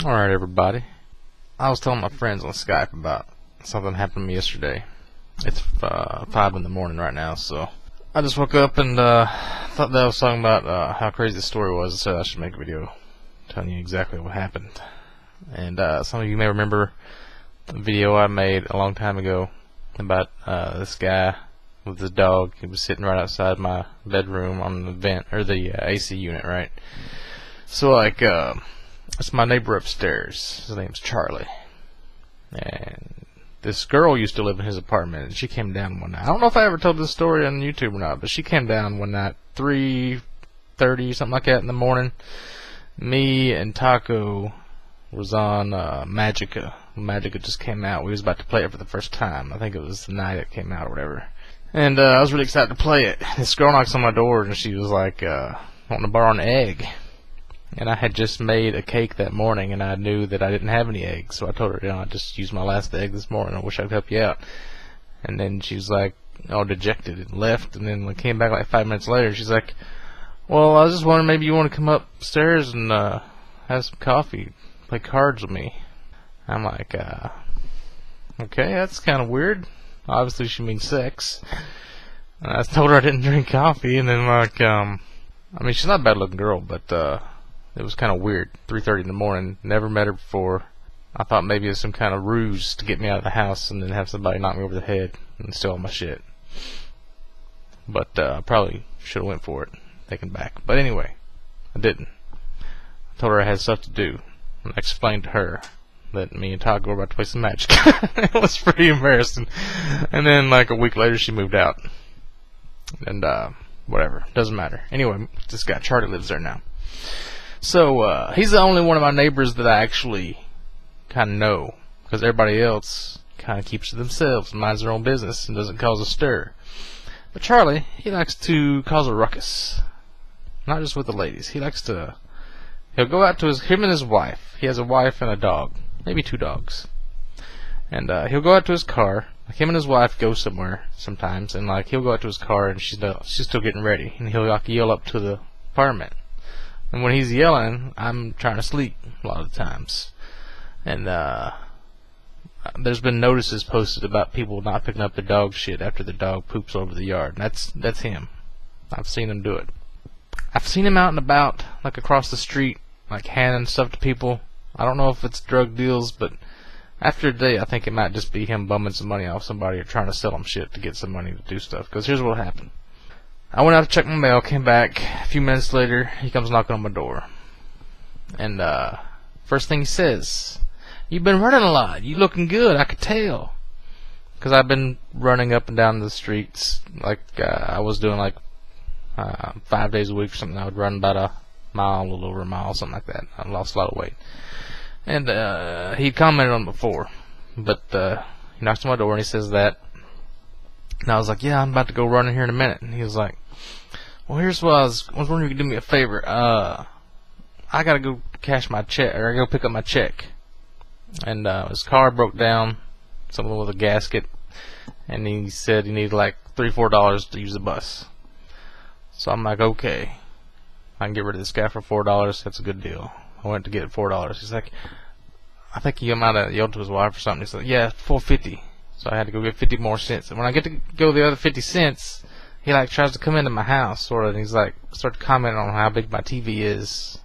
Alright, everybody. I was telling my friends on Skype about something that happened to me yesterday. It's 5 in the morning right now, so I just woke up and thought that I was talking about how crazy the story was, and so I should make a video telling you exactly what happened. And some of you may remember a video I made a long time ago about this guy with his dog. He was sitting right outside my bedroom on the vent, or the AC unit, right? So like, it's my neighbor upstairs. His name's Charlie. And this girl used to live in his apartment, and she came down one night. I don't know if I ever told this story on YouTube or not, but she came down one night, 3:30, something like that in the morning. Me and Taco was on Magica. Magica just came out. We was about to play it for the first time. I think it was the night it came out or whatever. And I was really excited to play it. This girl knocks on my door, and she was like, wanting to borrow an egg. And I had just made a cake that morning, and I knew that I didn't have any eggs, so I told her, I just used my last egg this morning. I wish I could help you out. And then she was like, all dejected, and left. And then came back like 5 minutes later. She's like, well, I was just wondering, maybe you want to come upstairs and have some coffee, play cards with me. I'm like, okay, that's kind of weird. Obviously, she means sex. And I told her I didn't drink coffee, and then like, I mean, she's not a bad-looking girl, but it was kind of weird. 3:30 in the morning. Never met her before. I thought maybe it was some kind of ruse to get me out of the house and then have somebody knock me over the head and steal all my shit. But I probably should have went for it, thinking back. But anyway, I didn't. I told her I had stuff to do, and I explained to her that me and Todd were about to play some Magic. It was pretty embarrassing. And then like a week later, she moved out. And whatever, doesn't matter. Anyway, this guy Charlie lives there now. So he's the only one of my neighbors that I actually kind of know, because everybody else kind of keeps to themselves, minds their own business, and doesn't cause a stir. But Charlie, he likes to cause a ruckus, not just with the ladies. He likes to, he'll go out to him and his wife. He has a wife and a dog, maybe 2 dogs, and he'll go out to his car. Like him and his wife go somewhere sometimes, and like he'll go out to his car and she's still getting ready, and he'll like yell up to the apartment. And when he's yelling, I'm trying to sleep a lot of the times. And there's been notices posted about people not picking up their dog shit after the dog poops over the yard. And that's him. I've seen him do it. I've seen him out and about, like across the street, like handing stuff to people. I don't know if it's drug deals, but after a day, I think it might just be him bumming some money off somebody or trying to sell them shit to get some money to do stuff. Because here's what happened. I went out to check my mail, came back. A few minutes later, he comes knocking on my door. And first thing he says, "You've been running a lot. You looking good, I could tell." Because I've been running up and down the streets like I was doing like 5 days a week or something. I would run about a mile, a little over a mile, something like that. I lost a lot of weight. And he'd commented on it before. But he knocks on my door and he says that. And I was like, yeah, I'm about to go running here in a minute. And he was like, well, here's what I was wondering if you could do me a favor. I gotta go cash my check, or I gotta go pick up my check. And his car broke down, something with a gasket, and he said he needed like $3-4 to use the bus. So I'm like, okay, I can get rid of this guy for $4. That's a good deal. I went to get $4. He's like, I think he might have yelled to his wife or something. He said, yeah, $4.50. So I had to go get 50 more cents. And when I get to go the other 50 cents, he like tries to come into my house, sort of, and he's like, started commenting on how big my TV is.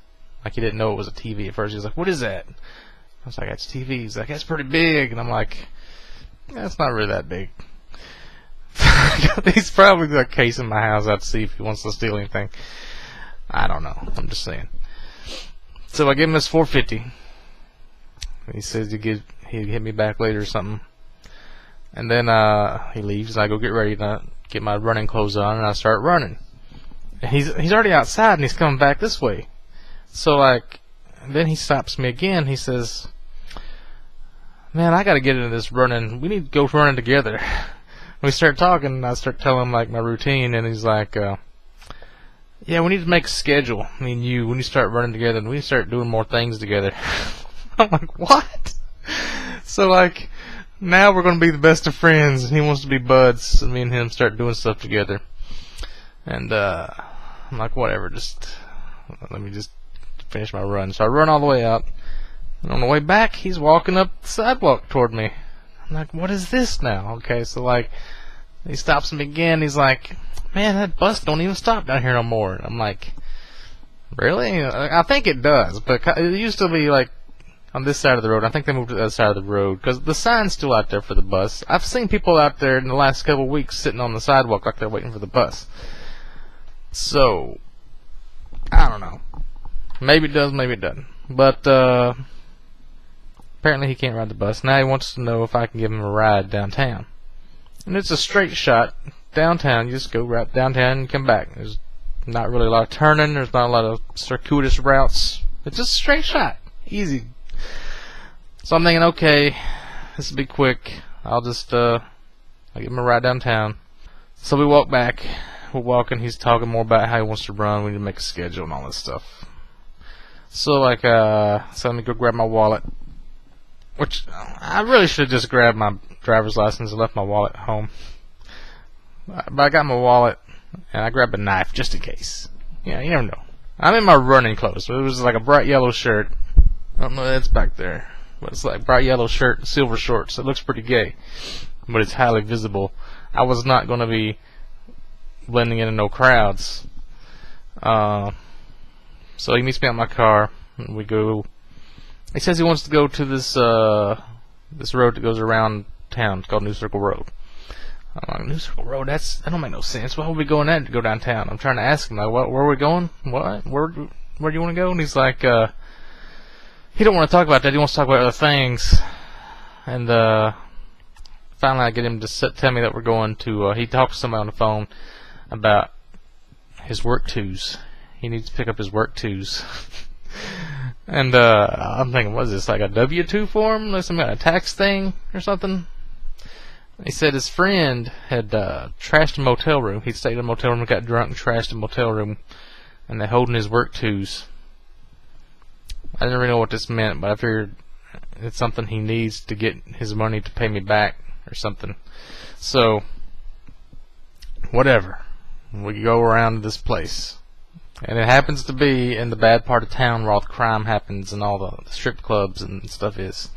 Like he didn't know it was a TV at first. He was like, what is that? I was like, that's TV. He's like, that's pretty big. And I'm like, yeah, it's not really that big. He's probably like casing my house out to see if he wants to steal anything. I don't know. I'm just saying. So I give him this $4.50. He says he'd hit me back later or something. And then he leaves, and I go get ready to get my running clothes on, and I start running. And he's already outside, and he's coming back this way. So like, then he stops me again. He says, "Man, I got to get into this running. We need to go running together." We start talking, and I start telling him like my routine, and he's like, "Yeah, we need to make a schedule. Me and you, when you start running together, and we start doing more things together." I'm like, what? So like, now we're going to be the best of friends, and he wants to be buds, and me and him start doing stuff together. And I'm like, whatever, just let me just finish my run. So I run all the way out, And on the way back, he's walking up the sidewalk toward me. I'm like, what is this now? Okay, so like, he stops me again. He's like, man, that bus don't even stop down here no more. And I'm like, really? I think it does, but it used to be like on this side of the road. I think they moved to the other side of the road because the sign's still out there for the bus. I've seen people out there in the last couple of weeks sitting on the sidewalk like they're waiting for the bus. So, I don't know. Maybe it does, maybe it doesn't. But apparently he can't ride the bus. Now he wants to know if I can give him a ride downtown. And it's a straight shot downtown. You just go right downtown and come back. There's not really a lot of turning. There's not a lot of circuitous routes. It's just a straight shot. Easy. So I'm thinking, okay, this will be quick. I'll just I'll give him a ride downtown. So we walk back. We're walking. He's talking more about how he wants to run. We need to make a schedule and all this stuff. So like, so let me go grab my wallet. Which I really should have just grabbed my driver's license and left my wallet at home. But I got my wallet and I grabbed a knife just in case. Yeah, you never know. I'm in my running clothes. So it was like a bright yellow shirt. I don't know if that's back there, but it's like bright yellow shirt and silver shorts. It looks pretty gay, but it's highly visible. I was not going to be blending into no crowds. So he meets me at my car and we go. He says he wants to go to this this road that goes around town. It's called New Circle Road. I'm like, New Circle Road? That don't make no sense. Why would we go in that to go downtown? I'm trying to ask him, like, where are we going? What? Where do you want to go? And he's like, he don't want to talk about that. He wants to talk about other things. And finally, I get him to tell me that we're going to. He talked to somebody on the phone about his work twos. He needs to pick up his work twos. And I'm thinking, what is this, like a W-2 form? Like some kind of tax thing or something? He said his friend had trashed a motel room. He'd stayed in a motel room, got drunk, and trashed a motel room, and they're holding his work twos. I didn't really know what this meant, but I figured it's something he needs to get his money to pay me back or something. So, whatever. We go around this place. And it happens to be in the bad part of town where all the crime happens and all the strip clubs and stuff is.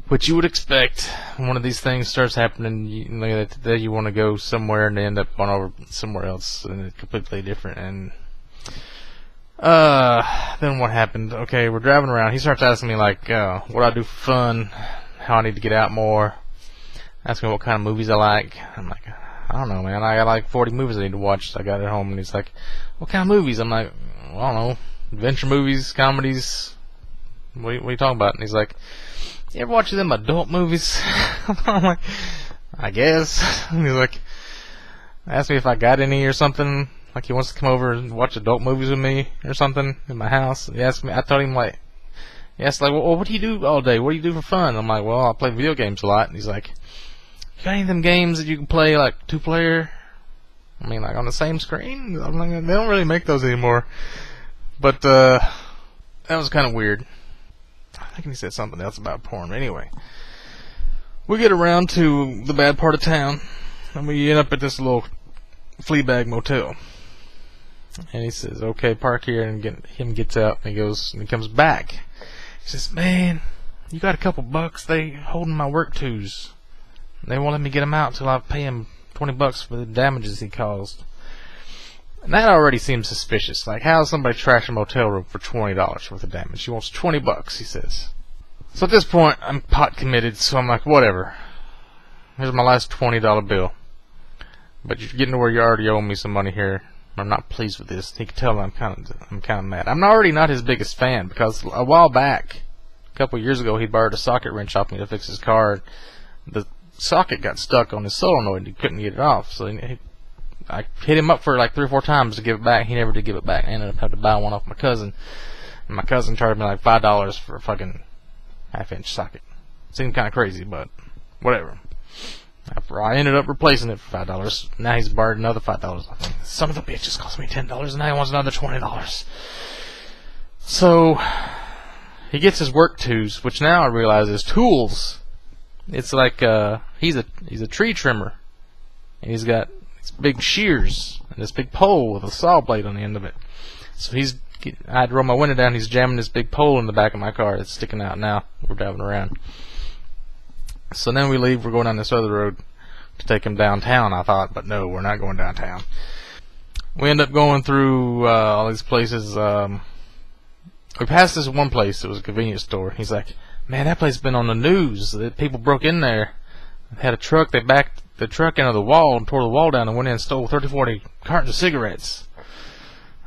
Which you would expect when one of these things starts happening, you know, that you want to go somewhere and end up going over somewhere else and it's completely different. And then what happened? Okay, we're driving around. He starts asking me like what I do for fun, how I need to get out more, asking me what kind of movies I like. I'm like, I don't know, man. I got like 40 movies I need to watch. I got at home, and he's like, what kind of movies? I'm like, well, I don't know, adventure movies, comedies. What are you talking about? And he's like, you ever watch them adult movies? I'm like, I guess. And he's like, asked me if I got any or something. Like he wants to come over and watch adult movies with me or something in my house. He asked me. I told him like, he asked like, well, what do you do all day? What do you do for fun? I'm like, well, I play video games a lot. And he's like, you got any of them games that you can play like 2-player? I mean, like on the same screen? I'm like, they don't really make those anymore. But that was kind of weird. I think he said something else about porn. Anyway, we get around to the bad part of town, and we end up at this little Fleabag motel. And he says, "Okay, park here." And him gets out, and he goes, and he comes back. He says, "Man, you got a couple bucks? They holding my work twos. They won't let me get them out until I pay him $20 for the damages he caused." And that already seems suspicious. Like, how is somebody trash a motel room for $20 worth of damage? He wants $20, he says. So at this point, I'm pot committed, so I'm like, whatever. Here's my last $20 bill. But you're getting to where you already owe me some money here. I'm not pleased with this. He can tell I'm kind of mad. I'm already not his biggest fan because a while back, a couple years ago, he borrowed a socket wrench off me to fix his car. The socket got stuck on his solenoid and he couldn't get it off. So I hit him up for like 3 or 4 times to give it back. He never did give it back. I ended up having to buy one off my cousin. And my cousin charged me like $5 for a fucking half-inch socket. Seemed kind of crazy, but whatever. After I ended up replacing it for $5. Now he's borrowed another $5 off me. Son of a bitch just cost me $10 and now he wants another $20. So he gets his work tools, which now I realize is tools. It's like he's a tree trimmer, and he's got these big shears and this big pole with a saw blade on the end of it. So he's I had to roll my window down. He's jamming this big pole in the back of my car. It's sticking out now. We're driving around. So then we leave. We're going down this other road to take him downtown, I thought, but no, we're not going downtown. We end up going through all these places. We passed this one place. It was a convenience store. He's like, man, that place has been on the news. That people broke in there, had a truck. They backed the truck into the wall and tore the wall down and went in and stole 30, 40 cartons of cigarettes.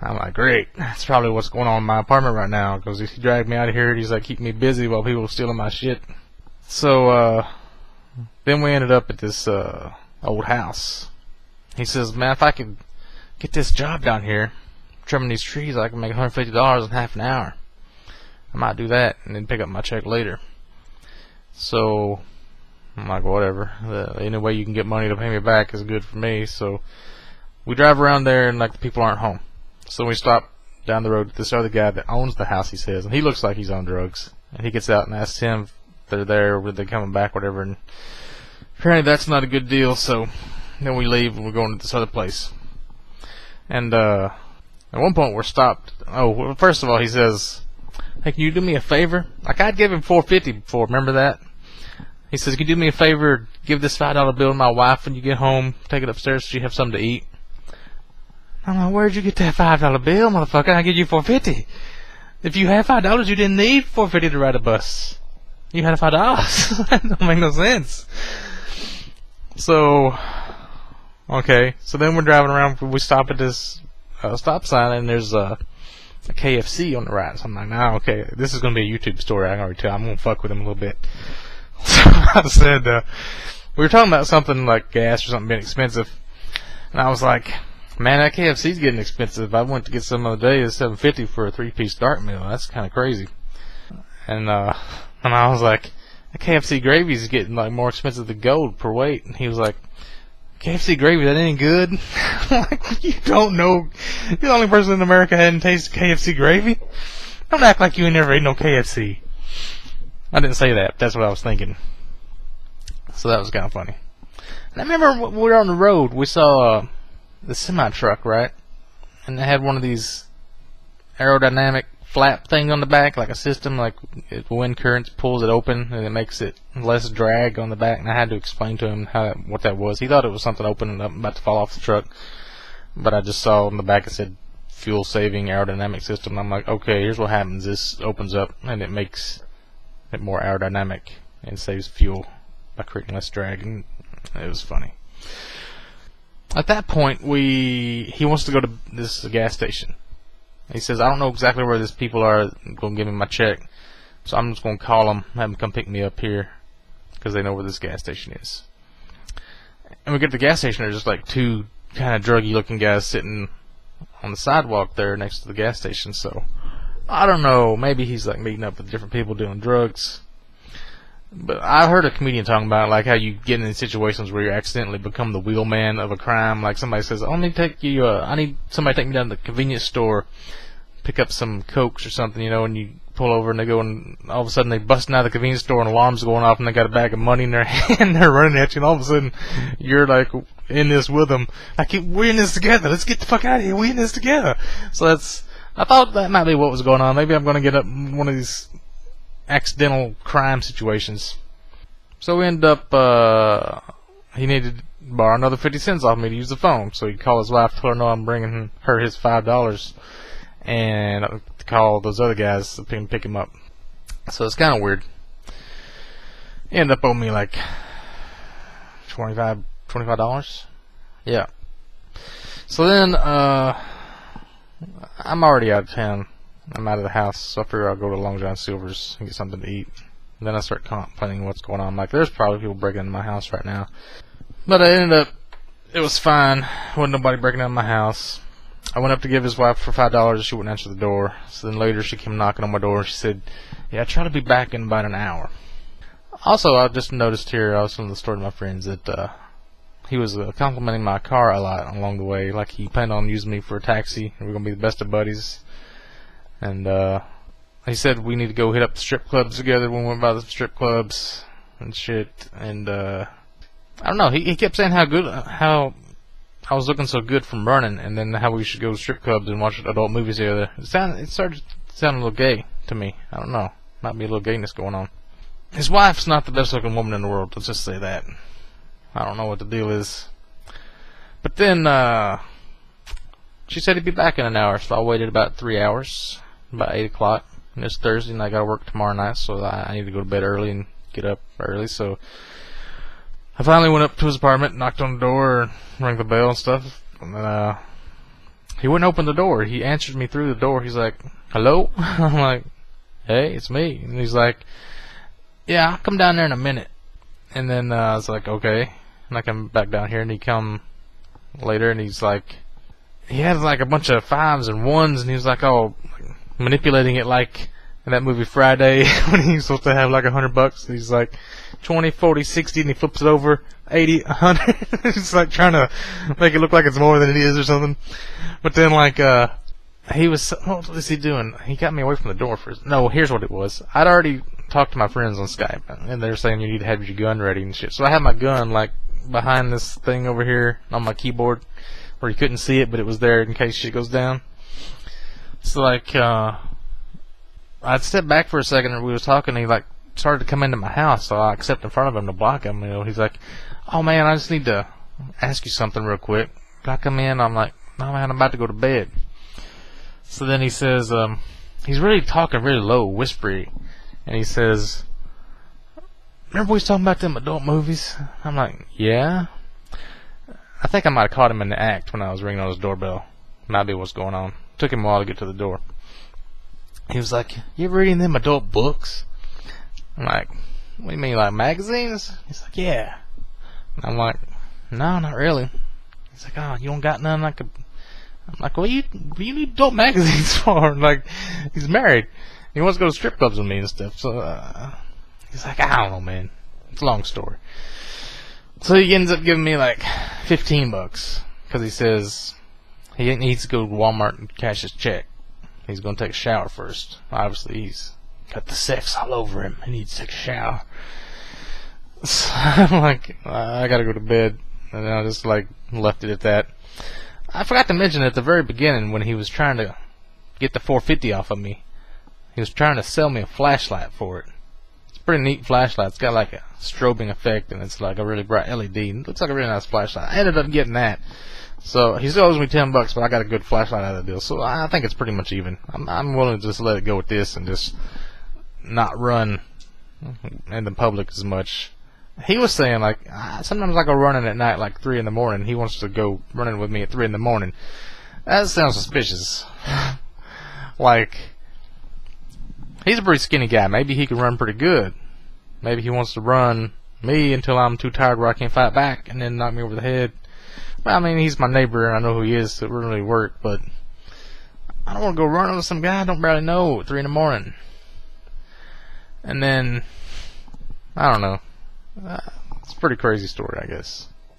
I'm like, great. That's probably what's going on in my apartment right now, because he dragged me out of here. He's like, keep me busy while people are stealing my shit. So then we ended up at this old house. He says, man, if I could get this job down here, trimming these trees, I can make $150 in half an hour. I might do that and then pick up my check later. So I'm like, whatever. Any way you can get money to pay me back is good for me. So we drive around there and like the people aren't home. So we stop down the road to this other guy that owns the house, he says, and he looks like he's on drugs. And he gets out and asks him if they're there or they're coming back, whatever. And apparently that's not a good deal. So then we leave and we're going to this other place. And at one point we're stopped. Oh, well, first of all, he says, hey, can you do me a favor? Like, I'd give him $4.50 before, remember that? He says, can you do me a favor, give this $5 bill to my wife when you get home, take it upstairs so she have something to eat. I'm like, where'd you get that $5 bill, motherfucker? I give you $4.50. If you had $5, you didn't need $4.50 to ride a bus. You had $5. That don't make no sense. So, okay. So then we're driving around. We stop at this stop sign, and there's a KFC on the right. So I'm like, nah, okay, this is gonna be a YouTube story. I can already tell. I'm gonna fuck with him a little bit. So I said, we were talking about something like gas or something being expensive, and I was like, man, that KFC's getting expensive. I went to get some the other day. It's $7.50 for a 3-piece dark meal. That's kind of crazy. And I was like, the KFC gravy's getting like more expensive than gold per weight. And he was like, KFC gravy, that ain't good. I'm like, you don't know. You're the only person in America that hadn't tasted KFC gravy. Don't act like you ain't never ate no KFC. I didn't say that. That's what I was thinking. So that was kind of funny. And I remember when we were on the road, we saw the semi-truck, right? And they had one of these aerodynamic flap thing on the back, like a system, like if wind currents pulls it open and it makes it less drag on the back. And I had to explain to him what that was. He thought it was something open and about to fall off the truck, but I just saw on the back it said fuel saving aerodynamic system. I'm like, okay, here's what happens. This opens up and it makes it more aerodynamic and saves fuel by creating less drag. And it was funny. At that point, he wants to go to this gas station. He says, I don't know exactly where these people are going to give me my check, so I'm just going to call them, have them come pick me up here, because they know where this gas station is. And we get to the gas station, there's just like two kind of druggy looking guys sitting on the sidewalk there next to the gas station. So I don't know, maybe he's like meeting up with different people doing drugs. But I heard a comedian talking about like how you get in situations where you accidentally become the wheelman of a crime. Like somebody says, I need somebody to take me down to the convenience store, pick up some Cokes or something, you know, and you pull over and they go and all of a sudden they busting out of the convenience store and alarms going off and they got a bag of money in their hand and they're running at you and all of a sudden you're like in this with them. Like, we're in this together. Let's get the fuck out of here. We're in this together. So I thought that might be what was going on. Maybe I'm going to get up one of these accidental crime situations. So we end up he needed to borrow another 50 cents off me to use the phone, so he'd call his wife, tell her no, I'm bringing her his $5 and call those other guys to pick him up. So it's kind of weird. He ended up owing me like $25. Yeah. So then I'm already out of town. I'm out of the house, so I figure I'll go to Long John Silver's and get something to eat. And then I start complaining what's going on. I'm like, there's probably people breaking into my house right now. But it was fine. Wasn't nobody breaking into my house. I went up to give his wife for $5. She wouldn't answer the door. So then later she came knocking on my door. She said, yeah, try to be back in about an hour. Also, I just noticed here, I was telling the story to my friends, that he was complimenting my car a lot along the way. Like he planned on using me for a taxi, and we're going to be the best of buddies. And he said we need to go hit up the strip clubs together when we went by the strip clubs and shit. And I don't know, he kept saying how I was looking so good from running, and then how we should go to strip clubs and watch adult movies together. It started to sound a little gay to me. I don't know. Might be a little gayness going on. His wife's not the best looking woman in the world, let's just say that. I don't know what the deal is. But then, she said he'd be back in an hour, so I waited about 3 hours, about 8 o'clock. And it's Thursday, and I gotta work tomorrow night, so I need to go to bed early and get up early, so I finally went up to his apartment, knocked on the door, and rang the bell and stuff, and then, he wouldn't open the door. He answered me through the door. He's like, hello? I'm like, hey, it's me. And he's like, yeah, I'll come down there in a minute. And then I was like, okay. And I come back down here, and he come later, and he's like, he had like a bunch of 5s and 1s, and he was like, oh, manipulating it like in that movie Friday when he's supposed to have like $100. He's like 20, 40, 60, and he flips it over 80, 100. He's like trying to make it look like it's more than it is or something. But then like he was, what was he doing? He got me away from the door first. No, here's what it was. I'd already talked to my friends on Skype, and they're saying you need to have your gun ready and shit. So I had my gun like behind this thing over here on my keyboard where you couldn't see it, but it was there in case shit goes down. So like I'd stepped back for a second, and we was talking, and he like started to come into my house, so I stepped in front of him to block him. You know, he's like, oh man, I just need to ask you something real quick. Can I come in? I'm like, no man, I'm about to go to bed. So then he says, he's really talking really low, whispery, and he says, remember we was talking about them adult movies? I'm like, yeah. I think I might have caught him in the act when I was ringing on his doorbell. Might be what's going on. Took him a while to get to the door. He was like, you ever reading them adult books? I'm like, what do you mean, like magazines? He's like, yeah. And I'm like, no, not really. He's like, oh, you don't got none like a... I'm like, what do you need adult magazines for? And like, he's married. He wants to go to strip clubs with me and stuff. So he's like, I don't know, man. It's a long story. So he ends up giving me like $15 because he says he needs to go to Walmart and cash his check. He's going to take a shower first. Obviously, he's got the sex all over him. He needs to take a shower. So I'm like, I got to go to bed. And then I just like left it at that. I forgot to mention at the very beginning when he was trying to get the $4.50 off of me, he was trying to sell me a flashlight for it. It's a pretty neat flashlight. It's got like a strobing effect, and it's like a really bright LED. It looks like a really nice flashlight. I ended up getting that. So he still owes me $10, but I got a good flashlight out of the deal. So I think it's pretty much even. I'm willing to just let it go with this and just not run in the public as much. He was saying like sometimes I go running at night like 3 in the morning. He wants to go running with me at 3 in the morning. That sounds suspicious. Like he's a pretty skinny guy. Maybe he can run pretty good. Maybe he wants to run me until I'm too tired where I can't fight back and then knock me over the head. Well, I mean, he's my neighbor and I know who he is, so it wouldn't really work, but I don't want to go running with some guy I don't barely know at 3 in the morning. And then, I don't know. It's a pretty crazy story, I guess.